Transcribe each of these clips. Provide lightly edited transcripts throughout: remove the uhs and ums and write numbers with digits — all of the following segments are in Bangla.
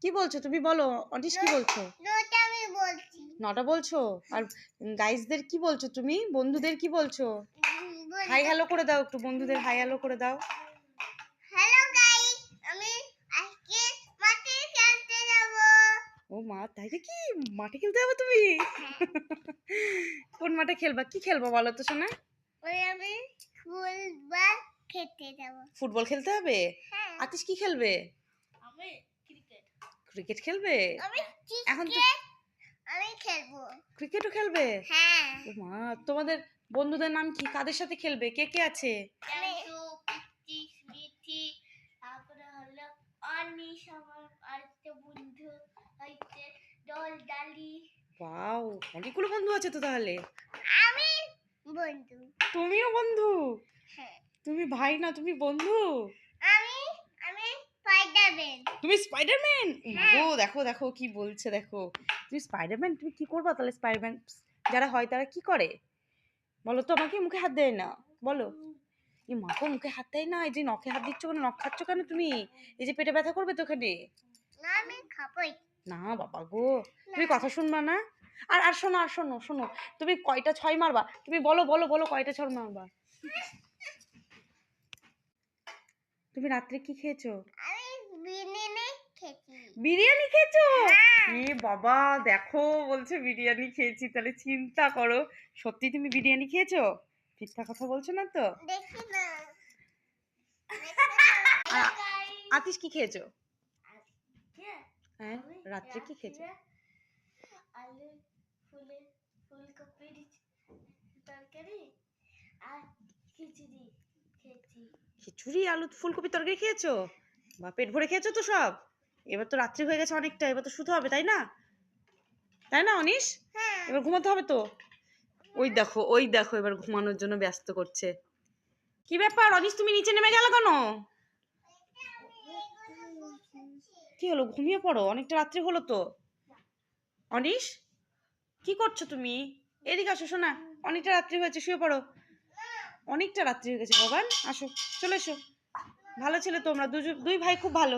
কি বলছো তুমি? বলো অনিশ, কি বলছো? নটা আমি বলছি। 9টা বলছো? আর গাইসদের কি বলছো তুমি? বন্ধুদের কি বলছো? হাই হ্যালো করে দাও একটু, বন্ধুদের হাই হ্যালো করে দাও। হ্যালো গাইস, আমি আজকে মাঠে খেলতে যাব। ও মা, তাই নাকি? মাঠে খেলতে যাবে তুমি? কোন মাঠে খেলবা? কি খেলবা বলো তো শোনা? আমি ফুটবল খেলতে যাব। ফুটবল খেলতে হবে? হ্যাঁ। আতিশ কি খেলবে? আমি ক্রিকেট। ক্রিকেট খেলবে? আমি এখন তো ক্রিকেট আমি খেলবো। ক্রিকেটও খেলবে? হ্যাঁ। ও মা, তোমাদের বন্ধুদের নাম কি? কাদের সাথে খেলবে? কে কে আছে? আমি মিঠি, তারপরে হলো অনিশ, আমার আরেকটা বন্ধু হচ্ছে দল ডালি। ওয়াও, অনেকগুলো বন্ধু আছে তো তাহলে। আমি বন্ধু। তুমিও বন্ধু? হ্যাঁ। তুমি ভাই না, তুমি বন্ধু? আমি আমি স্পাইডারম্যান। তুমি স্পাইডারম্যান? হ্যাঁ। ও দেখো দেখো কি বলছে, দেখো। তুমি স্পাইডারম্যান, তুমি কি করবা তাহলে? স্পাইডারম্যান যারা হয় তারা কি করে বলো তো আমাকে? মুখে হাত দেয় না বলো? এই মাকে মুখে হাত দেয় না? এই যে নখে হাত দিচ্ছ কেন? নখ খাচ্ছ কেন তুমি? এই যে পেটে ব্যথা করবে তো ওখানে। না, আমি খাবোই না বাবা গো, তুমি কথা শুনবা না? আর আর শোনো, আর শোনো শোনো, তুমি কয়টা 6 মারবা? তুমি বলো বলো বলো, কয়টা 6 মারবা? তুমি রাত্রে কি খেয়েছো? আমি বিরিয়ানি খেয়েছি। বিরিয়ানি খেয়েছো? হ্যাঁ। এ বাবা, দেখো বলছে বিরিয়ানি খেয়েছি, তাহলে চিন্তা করো। সত্যি তুমি বিরিয়ানি খেয়েছো? মিথ্যা কথা বলছো না তো? দেখি না। আ- আতিশ কি খেয়েছো? হ্যাঁ, রাত্রে কি খেয়েছো? আলু ফুলকপির তরকারি আর খিচুড়ি খেয়েছি। খিচুড়ি আলু ফুলকপি তরকারি খেয়েছো? বা পেট ভরে খেয়েছো তো সব? এবার তো রাত্রি হয়ে গেছে অনেকটা, এবার তো শুতে হবে তাই না? তাই না অনিশ? হ্যাঁ। এবার ঘুমাতে হবে তো। ওই দেখো ওই দেখো, এবার ঘুমানোর জন্য ব্যস্ত করছে। কি ব্যাপার অনিশ, তুমি নিচে নেমে গেল কেন? কি হলো? ঘুমিয়ে পড়ো, অনেকটা রাত্রি হলো তো। অনিশ, কি করছো তুমি? এদিকে আসো শোনা, অনেকটা রাত্রি হয়েছে, শুয়ে পড়ো। অনেকটা রাত্রি হয়ে গেছে ভগবান, আসো, চলে এসো। ভালো ছেলে তোমরা, দুই ভাই খুব ভালো।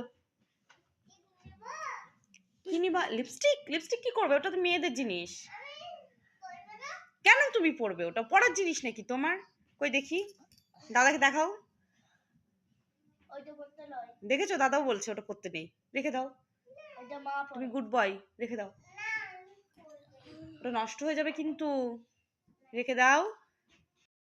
কি নিবা? লিপস্টিক? লিপস্টিক কি করবে? ওটা তো মেয়েদের জিনিস। কেন তুমি পরবে? ওটা পরার জিনিস নাকি তোমার? কই দেখি, দাদাকে দেখাও। ওইটা করতে নয়। দেখেছো, দাদাও বলছে ওটা পরতে নেই, রেখে দাও। ওইটা মা তুমি পড়ে। গুড বয়, রেখে দাও। ওটা নষ্ট হয়ে যাবে কিন্তু, রেখে দাও।